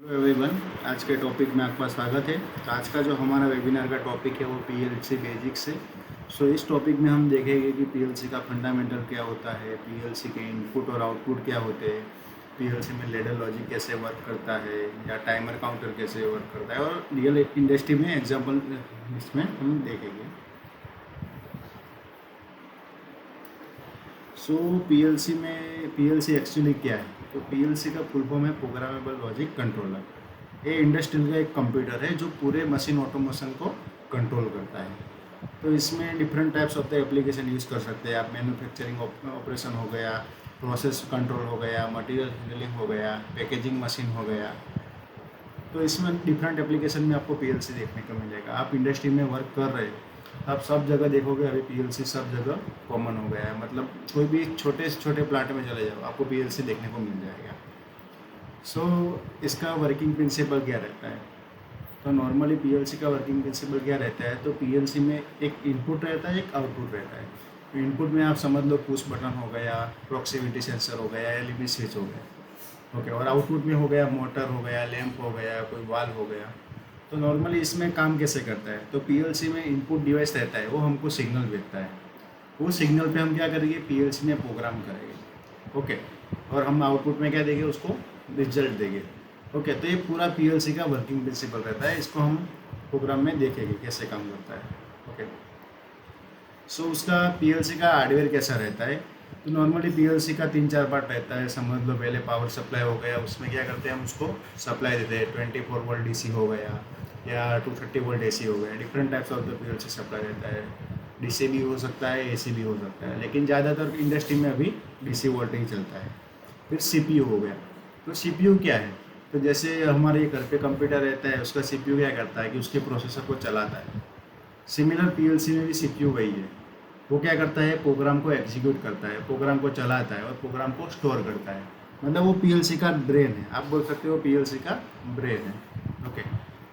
Everyone, आज के topic में आपका स्वागत है। तो आज का जो हमारा वेबिनार का टॉपिक है वो पीएलसी बेसिक्स है। सो इस टॉपिक में हम देखेंगे कि पीएलसी का फंडामेंटल क्या होता है, पीएलसी के इनपुट और आउटपुट क्या होते हैं, पीएलसी में लेडर लॉजिक कैसे वर्क करता है या टाइमर काउंटर कैसे वर्क करता है, और रियल इंडस्ट्री में एग्जाम्पल इसमें हम देखेंगे। सो पीएलसी एक्चुअली क्या है? तो पीएलसी का फुल फॉर्म है प्रोग्रामेबल लॉजिक कंट्रोलर। ये इंडस्ट्रियल का एक कंप्यूटर है जो पूरे मशीन ऑटोमेशन को कंट्रोल करता है। तो इसमें different types of the application use कर सकते हैं आप। मैन्युफैक्चरिंग ऑपरेशन हो गया, प्रोसेस कंट्रोल हो गया, मटेरियल हैंडलिंग हो गया, पैकेजिंग मशीन हो गया। तो इसमें डिफरेंट एप्लीकेशन में आपको पीएलसी देखने को मिलेगा। आप इंडस्ट्री में वर्क कर रहे हो, आप सब जगह देखोगे अभी पीएलसी सब जगह कॉमन हो गया है। मतलब कोई भी छोटे से छोटे प्लांट में चले जाओ, आपको पीएलसी देखने को मिल जाएगा। सो इसका वर्किंग प्रिंसिपल क्या रहता है? तो नॉर्मली पीएलसी का वर्किंग प्रिंसिपल क्या रहता है? तो पीएलसी में एक इनपुट रहता है, एक आउटपुट रहता है। तो इनपुट में आप समझ लो पुश बटन हो गया, प्रॉक्सिमिटी सेंसर हो गया, एलईडी स्विच हो गया, ओके। और आउटपुट में हो गया मोटर हो गया, लैंप हो गया, कोई वाल्व हो गया। तो नॉर्मली इसमें काम कैसे करता है? तो पीएलसी में इनपुट डिवाइस रहता है, वो हमको सिग्नल भेजता है। वो सिग्नल पे हम क्या करेंगे? पीएलसी में प्रोग्राम करेंगे, ओके। और हम आउटपुट में क्या देंगे? उसको रिजल्ट देंगे, ओके। तो ये पूरा पीएलसी का वर्किंग प्रिंसिपल रहता है। इसको हम प्रोग्राम में देखेंगे कैसे काम करता है, ओके। सो उसका पीएलसी का हार्डवेयर कैसा रहता है? तो नॉर्मली पीएलसी का 3-4 पार्ट रहता है। समझ लो पहले पावर सप्लाई हो गया, उसमें क्या करते हैं हम उसको सप्लाई देते हैं। 24 वोल्ट डीसी हो गया या 230 वोल्ट एसी हो गया। Different types of the PLC supply रहता है। डीसी भी हो सकता है, एसी भी हो सकता है, लेकिन ज़्यादातर इंडस्ट्री में अभी डीसी वोल्टेज ही चलता है। फिर सीपीयू हो गया। तो सीपीयू क्या है? तो जैसे हमारे घर पे कंप्यूटर रहता है, उसका सीपीयू क्या करता है कि उसके प्रोसेसर को चलाता है। सिमिलर पीएलसी में भी सीपीयू वही है। वो क्या करता है? प्रोग्राम को एग्जीक्यूट करता है, प्रोग्राम को चलाता है और प्रोग्राम को स्टोर करता है। मतलब वो पीएलसी का ब्रेन है, आप बोल सकते हो पीएलसी का ब्रेन है, ओके।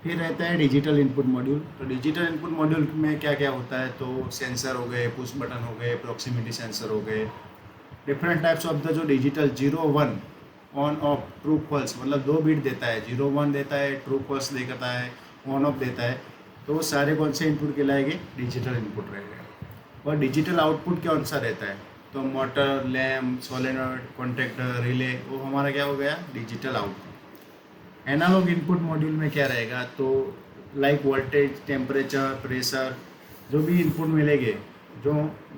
फिर रहता है डिजिटल इनपुट मॉड्यूल। तो डिजिटल इनपुट मॉड्यूल में क्या क्या होता है? तो सेंसर हो गए, पुश बटन हो गए, प्रॉक्सिमिटी सेंसर हो गए। डिफरेंट टाइप्स ऑफ द जो digital 0-1 on off true false, मतलब 2 बिट देता है, 0-1 देता है, ट्रू फॉल्स देता है, ऑन ऑफ देता है। तो वो सारे कौन से इनपुट कहलाएंगे? डिजिटल इनपुट रहेगा। और डिजिटल आउटपुट कौन सा रहता है? तो motor, lamp, solenoid, contactor, relay, वो हमारा क्या हो गया? Digital output. Analog input module में क्या रहेगा? तो लाइक वोल्टेज, टेम्परेचर, प्रेशर, जो भी इनपुट मिलेंगे, जो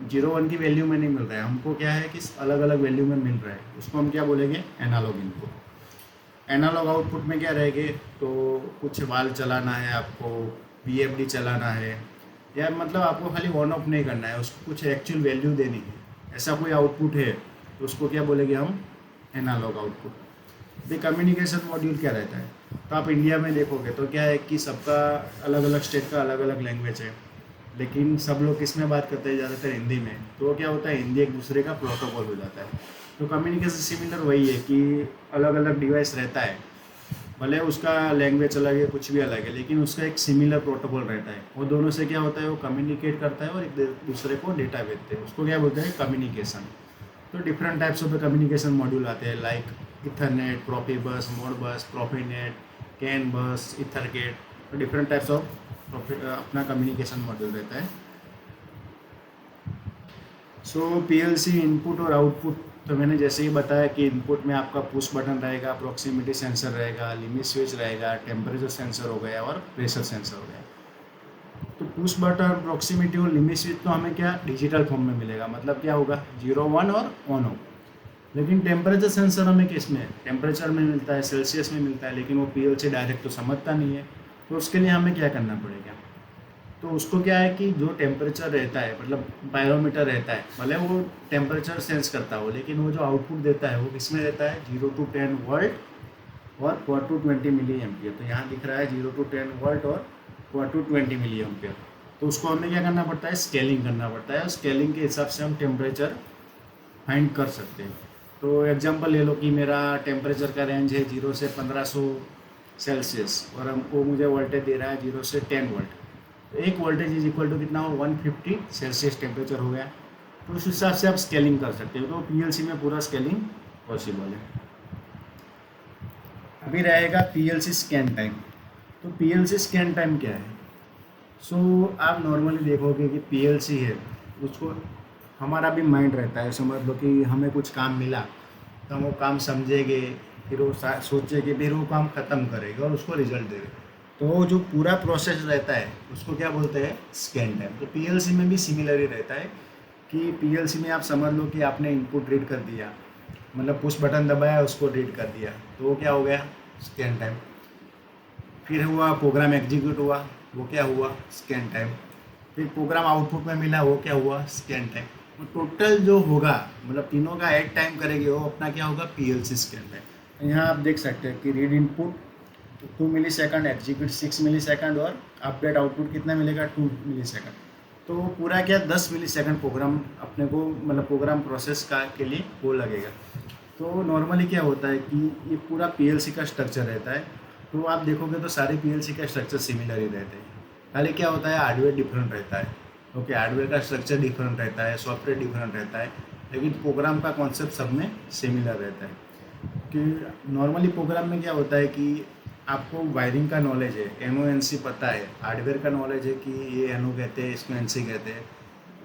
0-1 की वैल्यू में नहीं मिल रहा है, हमको क्या है कि अलग अलग वैल्यू में मिल रहा है, उसको हम क्या बोलेंगे? Analogue input. एनालॉग आउटपुट में क्या रहेंगे? तो कुछ वाल्व चलाना है आपको, वीएफडी चलाना है, या मतलब आपको खाली ऑन ऑफ नहीं करना है, उसको कुछ एक्चुअल वैल्यू देनी है, ऐसा कोई आउटपुट है, तो उसको क्या बोलेंगे हम? Analog output. ये कम्युनिकेशन मॉड्यूल क्या रहता है? तो आप इंडिया में देखोगे तो क्या है कि सबका अलग अलग स्टेट का अलग अलग लैंग्वेज है, लेकिन सब लोग किस में बात करते हैं? ज़्यादातर हिंदी में। तो वो क्या होता है? हिंदी एक दूसरे का प्रोटोकॉल हो जाता है। तो कम्युनिकेशन सिमिलर वही है कि अलग अलग डिवाइस रहता है, भले उसका लैंग्वेज अलग है, कुछ भी अलग है, लेकिन उसका एक सिमिलर प्रोटोकॉल रहता है। वो दोनों से क्या होता है? वो कम्युनिकेट करता है और एक दूसरे को डेटा भेजते हैं। उसको क्या बोलते हैं? कम्युनिकेशन। तो different types of the communication module आते हैं, like ethernet, Profibus, Modbus, Profinet, CAN bus, EtherCAT. तो डिफरेंट टाइप्स ऑफ अपना कम्युनिकेशन मॉड्यूल रहता है। सो पीएलसी इनपुट और आउटपुट, तो मैंने जैसे ही बताया कि इनपुट में आपका पुश बटन रहेगा, प्रॉक्सिमिटी सेंसर रहेगा, लिमिट स्विच रहेगा, टेम्परेचर सेंसर हो गया और प्रेशर सेंसर हो गया। तो पुश बटन, प्रॉक्सिमिटी और लिमिट स्विच तो हमें क्या डिजिटल फॉर्म में मिलेगा, मतलब क्या होगा? 0-1 और ऑन ऑफ। लेकिन टेम्परेचर सेंसर हमें किस में? टेम्परेचर में मिलता है, सेल्सियस में मिलता है, लेकिन वो पीएलसी डायरेक्ट तो समझता नहीं है। तो उसके लिए हमें क्या करना पड़ेगा? तो उसको क्या है कि जो टेम्परेचर रहता है, मतलब बैरोमीटर रहता है, भले वो टेम्परेचर सेंस करता हो, लेकिन वो जो आउटपुट देता है वो किसमें रहता है? 0-10 वोल्ट और 4-20 मिली एम्पियर। तो यहाँ दिख रहा है 0-10 वोल्ट और 4-20 मिली एम्पियर। तो उसको हमें क्या करना पड़ता है? स्केलिंग करना पड़ता है। स्केलिंग के हिसाब से हम टेम्परेचर फाइंड कर सकते हैं। तो एग्जांपल ले लो कि मेरा टेम्परेचर का रेंज है 0 से 1500 सेल्सियस, और हमको मुझे वोल्टेज दे रहा है 0 से 10 वोल्ट। तो एक वोल्टेज इज इक्वल टू कितना हो? 150 सेल्सियस टेम्परेचर हो गया। तो उस हिसाब से आप स्केलिंग कर सकते हो। तो पीएलसी में पूरा स्केलिंग पॉसिबल है। अभी रहेगा पीएलसी स्कैन टाइम। तो पीएलसी स्कैन टाइम क्या है? सो आप नॉर्मली देखोगे कि पीएलसी है, उसको हमारा भी माइंड रहता है, समझ लो कि हमें कुछ काम मिला तो हम वो काम समझेंगे, फिर वो सोचेंगे, फिर वो काम ख़त्म करेंगे और उसको रिजल्ट देंगे। तो वो जो पूरा प्रोसेस रहता है उसको क्या बोलते हैं? Scan time. तो पीएलसी में भी सिमिलर ही रहता है कि पीएलसी में आप समझ लो कि आपने इनपुट रीड कर दिया, मतलब पुश बटन दबाया उसको रीड कर दिया, तो वो क्या हो गया? Scan time. फिर हुआ प्रोग्राम एग्जीक्यूट हुआ, वो क्या हुआ? Scan time. फिर प्रोग्राम आउटपुट में मिला, वो क्या हुआ? Scan time. तो टोटल जो होगा, मतलब तीनों का ऐड टाइम करेंगे, वो अपना क्या होगा? PLC scan time. तो यहाँ आप देख सकते हैं कि रीड इनपुट 2 मिली सेकंड, एग्जीक्यूट 6 मिली सेकंड, और अपडेट आउटपुट कितना मिलेगा? 2 मिली सेकंड। तो पूरा क्या 10 मिली सेकंड प्रोग्राम अपने को, मतलब प्रोग्राम प्रोसेस का के लिए वो लगेगा। तो नॉर्मली क्या होता है कि ये पूरा पीएलसी का स्ट्रक्चर रहता है। तो आप देखोगे तो सारे पीएलसी का स्ट्रक्चर सिमिलर ही रहते हैं, खाली क्या होता है, हार्डवेयर डिफरेंट रहता है। ओके, हार्डवेयर का स्ट्रक्चर डिफरेंट रहता है, सॉफ्टवेयर डिफरेंट रहता है, लेकिन प्रोग्राम का कॉन्सेप्ट सब में सिमिलर रहता है। कि नॉर्मली प्रोग्राम में क्या होता है कि आपको वायरिंग का नॉलेज है, एनो एन सी पता है, हार्डवेयर का नॉलेज है कि ये एनो कहते हैं, इसको एन सी कहते हैं।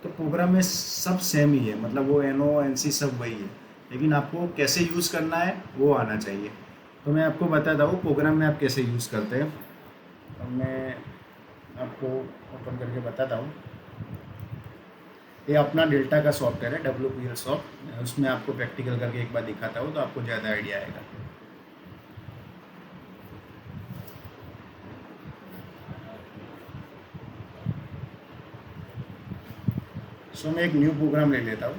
तो प्रोग्राम में सब सेम ही है, मतलब वो एनो एन सी सब वही है, लेकिन आपको कैसे यूज़ करना है वो आना चाहिए। तो मैं आपको बताता हूँ प्रोग्राम में आप कैसे यूज़ करते हैं। अब मैं आपको ओपन करके बताता हूँ। ये अपना डेल्टा का सॉफ्टवेयर है, WPL सॉफ्ट। उसमें आपको प्रैक्टिकल करके एक बार दिखाता हूँ तो आपको ज़्यादा आइडिया आएगा। सो मैं एक न्यू प्रोग्राम ले लेता हूँ।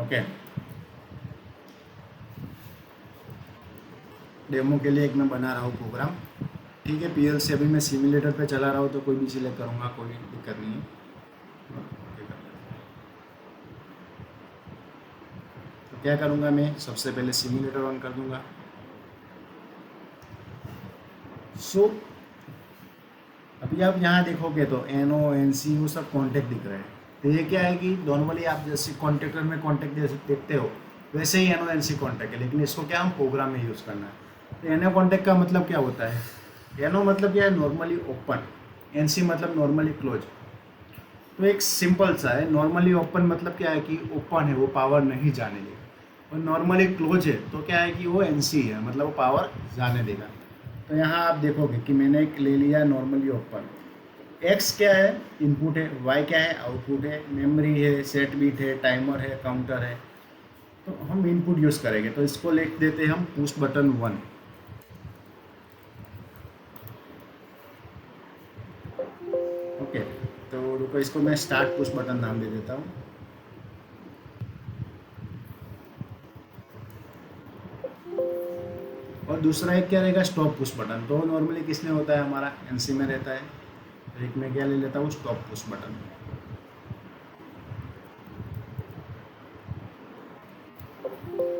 ओके, डेमो के लिए एक मैं बना रहा हूँ प्रोग्राम। ठीक है, पीएलसी अभी मैं सिमुलेटर पे चला रहा हूँ तो कोई भी सिलेक्ट करूँगा, कोई दिक्कत नहीं है। ओके, कर लेते हैं। तो क्या करूँगा, मैं सबसे पहले सिमुलेटर ऑन कर दूँगा। सो अभी आप यहाँ देखोगे तो एन ओ एन सी वो सब कॉन्टेक्ट दिख रहे हैं। तो ये क्या है कि नॉर्मली आप जैसे कॉन्टेक्टर में कॉन्टेक्ट देखते हो, वैसे ही N O N C contact है, लेकिन इसको क्या हम प्रोग्राम में यूज़ करना है। तो एन ओ कॉन्टेक्ट का मतलब क्या होता है? एन ओ मतलब क्या है? Normally open. एन सी मतलब नॉर्मली क्लोज। तो एक सिंपल सा है, नॉर्मली ओपन मतलब क्या है कि ओपन है, वो पावर नहीं जाने देगा। और नॉर्मली क्लोज है तो क्या है कि वो एन सी है, मतलब वो पावर जाने देगा। तो यहाँ आप देखोगे कि मैंने एक ले लिया नॉर्मली ओपन। एक्स क्या है? इनपुट है। वाई क्या है? आउटपुट है। मेमोरी है, सेट बिट है, टाइमर है, काउंटर है। तो हम इनपुट यूज़ करेंगे, तो इसको लिख देते हैं हम पुश बटन 1। ओके, तो रुको, इसको मैं स्टार्ट पुश बटन नाम दे देता हूँ। और दूसरा एक क्या रहेगा? Stop push button. तो नॉर्मली किसमें होता है? हमारा एनसी में रहता है। तो एक मैं क्या ले लेता हूँ? Stop push button.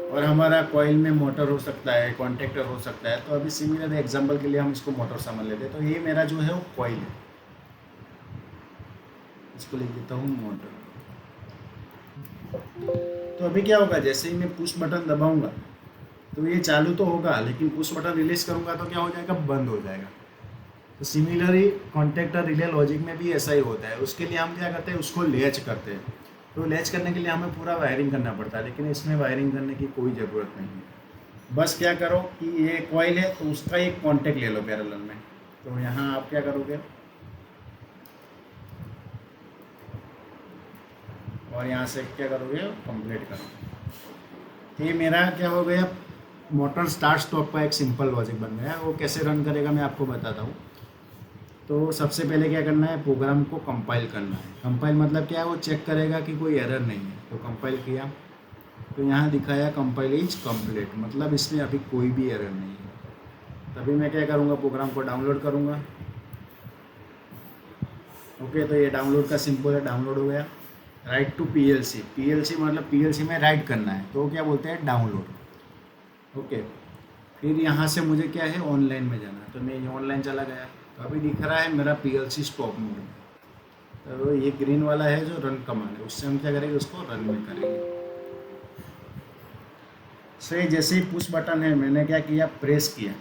और हमारा कॉइल में मोटर हो सकता है, कॉन्टेक्टर हो सकता है। तो अभी सिमिलर एग्जांपल के लिए हम इसको मोटर समझ लेते हैं। तो ये मेरा जो है वो कॉइल है, इसको लिख देता हूँ मोटर। तो अभी क्या होगा, जैसे ही मैं पुश बटन दबाऊंगा तो ये चालू तो होगा, लेकिन पुश बटन रिलीज करूंगा तो क्या हो जाएगा? बंद हो जाएगा। तो सिमिलरली कॉन्टेक्टर रिले लॉजिक में भी ऐसा ही होता है। उसके लिए हम क्या करते हैं? उसको लैच करते हैं। तो लैच करने के लिए हमें पूरा वायरिंग करना पड़ता है, लेकिन इसमें वायरिंग करने की कोई ज़रूरत नहीं है। बस क्या करो कि ये कॉइल है तो उसका एक कॉन्टेक्ट ले लो पैरेलल में। तो यहाँ आप क्या करोगे, और यहाँ से क्या करोगे? कंप्लीट करोगे। तो ये मेरा क्या हो गया? मोटर स्टार्ट स्टॉप का एक सिंपल लॉजिक बन गया। वो कैसे रन करेगा मैं आपको बताता हूँ। तो सबसे पहले क्या करना है? प्रोग्राम को कंपाइल करना है। कंपाइल मतलब क्या है? वो चेक करेगा कि कोई एरर नहीं है। तो कंपाइल किया तो यहाँ दिखाया कंपाइल इज कंप्लीट, मतलब इसमें अभी कोई भी एरर नहीं है। तभी मैं क्या करूँगा? प्रोग्राम को डाउनलोड करूँगा। ओके, तो ये डाउनलोड का सिंपल है, डाउनलोड हो गया। Write to PLC. पीएलसी मतलब पीएलसी में राइट करना है, तो क्या बोलते हैं? डाउनलोड। ओके, फिर यहाँ से मुझे क्या है? ऑनलाइन में जाना है। तो मैं ये ऑनलाइन चला गया। तो अभी दिख रहा है मेरा पीएलसी स्टॉप मोड में। तो ये ग्रीन वाला है जो रन कमांड है, उससे हम क्या करेंगे? उसको रन में करेंगे। सो ये जैसे ही पुश बटन है, मैंने क्या किया, प्रेस किया।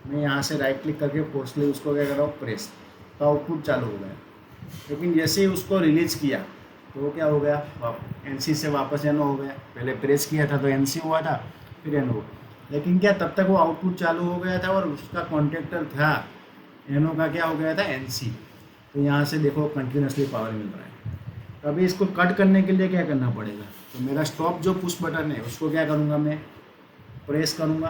मैं यहाँ से राइट क्लिक करके फोर्सली उसको क्या कर रहा हूँ, प्रेस, तो आउटपुट चालू हो गया। लेकिन जैसे ही उसको रिलीज किया तो वो क्या हो गया, NC से वापस NO हो गया। पहले प्रेस किया था तो NC हुआ था, फिर NO। लेकिन क्या तब तक वो आउटपुट चालू हो गया था और उसका कॉन्टेक्टर था NO का क्या हो गया था, NC। तो यहाँ से देखो कंटिन्यूसली पावर मिल रहा है। तो अभी इसको कट करने के लिए क्या करना पड़ेगा, तो मेरा स्टॉप जो पुश बटन है उसको क्या करूँगा, मैं प्रेस करूँगा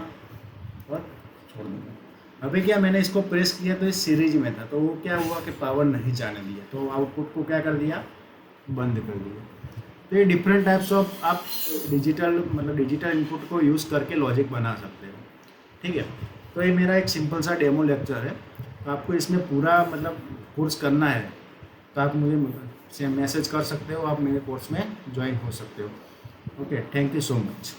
और छोड़ दूँगा। अभी क्या मैंने इसको प्रेस किया तो इस सीरीज में था, तो वो क्या हुआ कि पावर नहीं जाने दिया, तो आउटपुट को क्या कर दिया, बंद कर दिया। तो ये डिफरेंट टाइप्स ऑफ आप डिजिटल इनपुट को यूज़ करके लॉजिक बना सकते हो। ठीक है, तो ये मेरा एक सिंपल सा डेमो लेक्चर है। तो आपको इसमें पूरा कोर्स करना है तो आप मुझे से मैसेज कर सकते हो, आप मेरे कोर्स में ज्वाइन हो सकते हो। Okay, thank you so much.